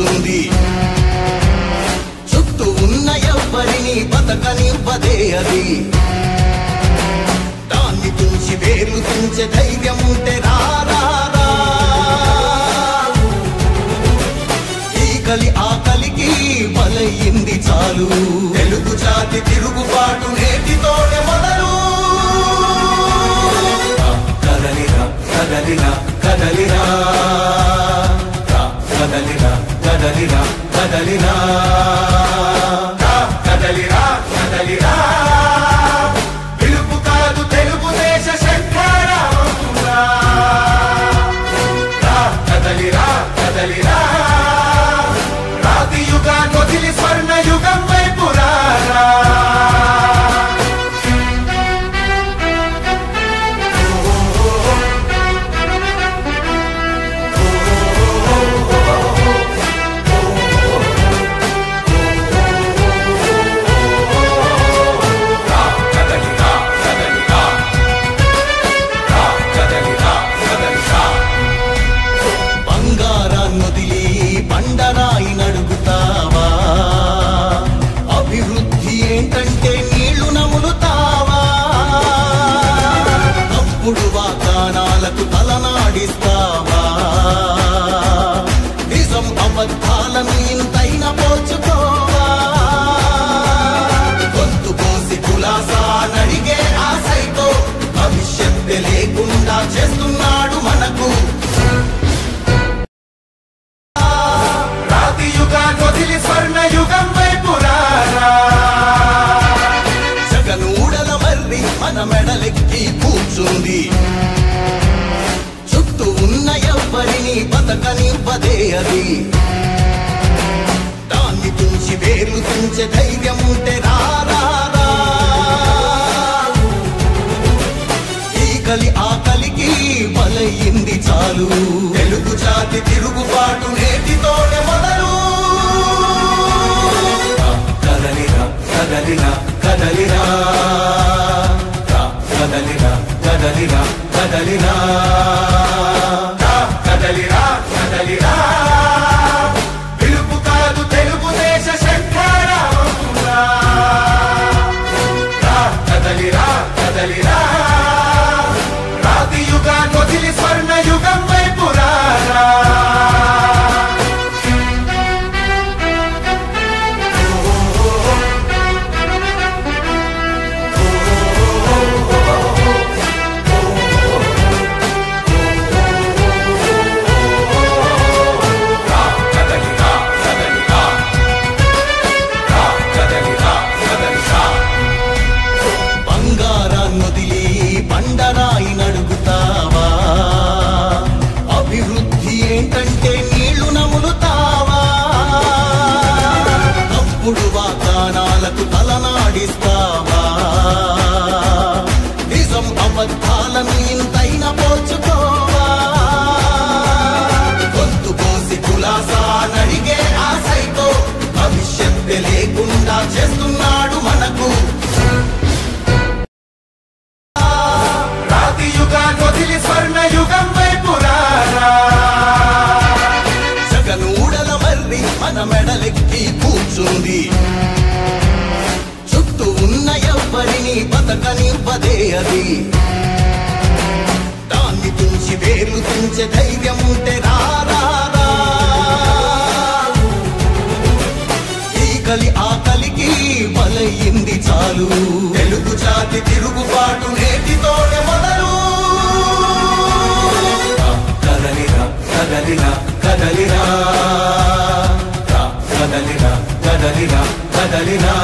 కూర్చుంది చుట్టూ ఉన్న ఎవ్వరిని బతకనివ్వదే అది దాన్ని తుంచి వేర్లు తుంచే ధైర్యం ఉంటే రారా ఈకలి ఆకలికి బలయింది చాలు తెలుగు జాతి తిరుగుబాటు నేటితోనే మొదలు కదలిరా కదలిరా కదలిరా కదలిరా కదలిరా కదలిరా కదలిరా కదలిరా పిలుపు కాదు తెలుగుదేశ శంఖారావంగా కదలిరా కదలిరా రాతి యుగాన్ని వదిలి స్వర్ణ యుగం వైపు రారా బండరాయి నడుగుతావా అభివృద్ధి ఏంటంటే నీళ్లు నములుతావా తప్పుడు వాగ్దానాలకు తలనాడిస్తావా నిజం అబద్ధాలను ఇంతైన పోల్చుకోవా గొంతు కోసి కులాసా నడిగే ఆశతో భవిష్యత్తు లేకుండా చేస్తున్నాడు మనకు వదిలి స్వర్ణ యుగం వైపు రారా జగనూడల మర్రి మన మెడలెక్కి కూర్చుంది చుట్టూ ఉన్న ఎవ్వరిని బతకనివ్వదే అది దాన్ని తుంచి వేర్లు తుంచే ధైర్యం ఉంటే రారా ఈకలి ఆకలికి బలయింది చాలు తెలుగు జాతి తిరుగుబాటు నేటితోనే మొదలు కదలిరా కదలిరా కదలిరా కదలిరా కదలిరా కదలిరా కదలిరా కదలిరా పిలుపు కాదు తెలుగుదేశ శంఖారావంగా కదలిరా కదలిరా రాతి యుగాన్ని వదిలి స్వర్ణ యుగం వైపు రారా బండరాయి నడుగుతావా అభివృద్ధి ఏంటంటే నీళ్లు నములుతావా తప్పుడు వాగ్దానాలకు తలనాడిస్తావా నిజం అబద్ధాలను ఇంతైన పోల్చుకోవా గొంతు కోసి కులాసా నడిగే ఆశతో భవిష్యత్తు లేకుండా చేస్తున్నాడు మనకు వదిలి స్వర్ణ యుగం వైపు రారా జగనూడల మర్రి మన మెడలెక్కి కూర్చుంది చుట్టూ ఉన్న ఎవ్వరిని బతకనివ్వదే అది దాన్ని తుంచి వేర్లు తుంచే ధైర్యం ఉంటే రారా ఈకలి ఆకలికి బలయింది చాలు తెలుగు జాతి తిరుగుబాటు నేటితోనే మొదలు కదలిరా కదలిరా కదలిరా కదలిరా కదలిరా కదలిరా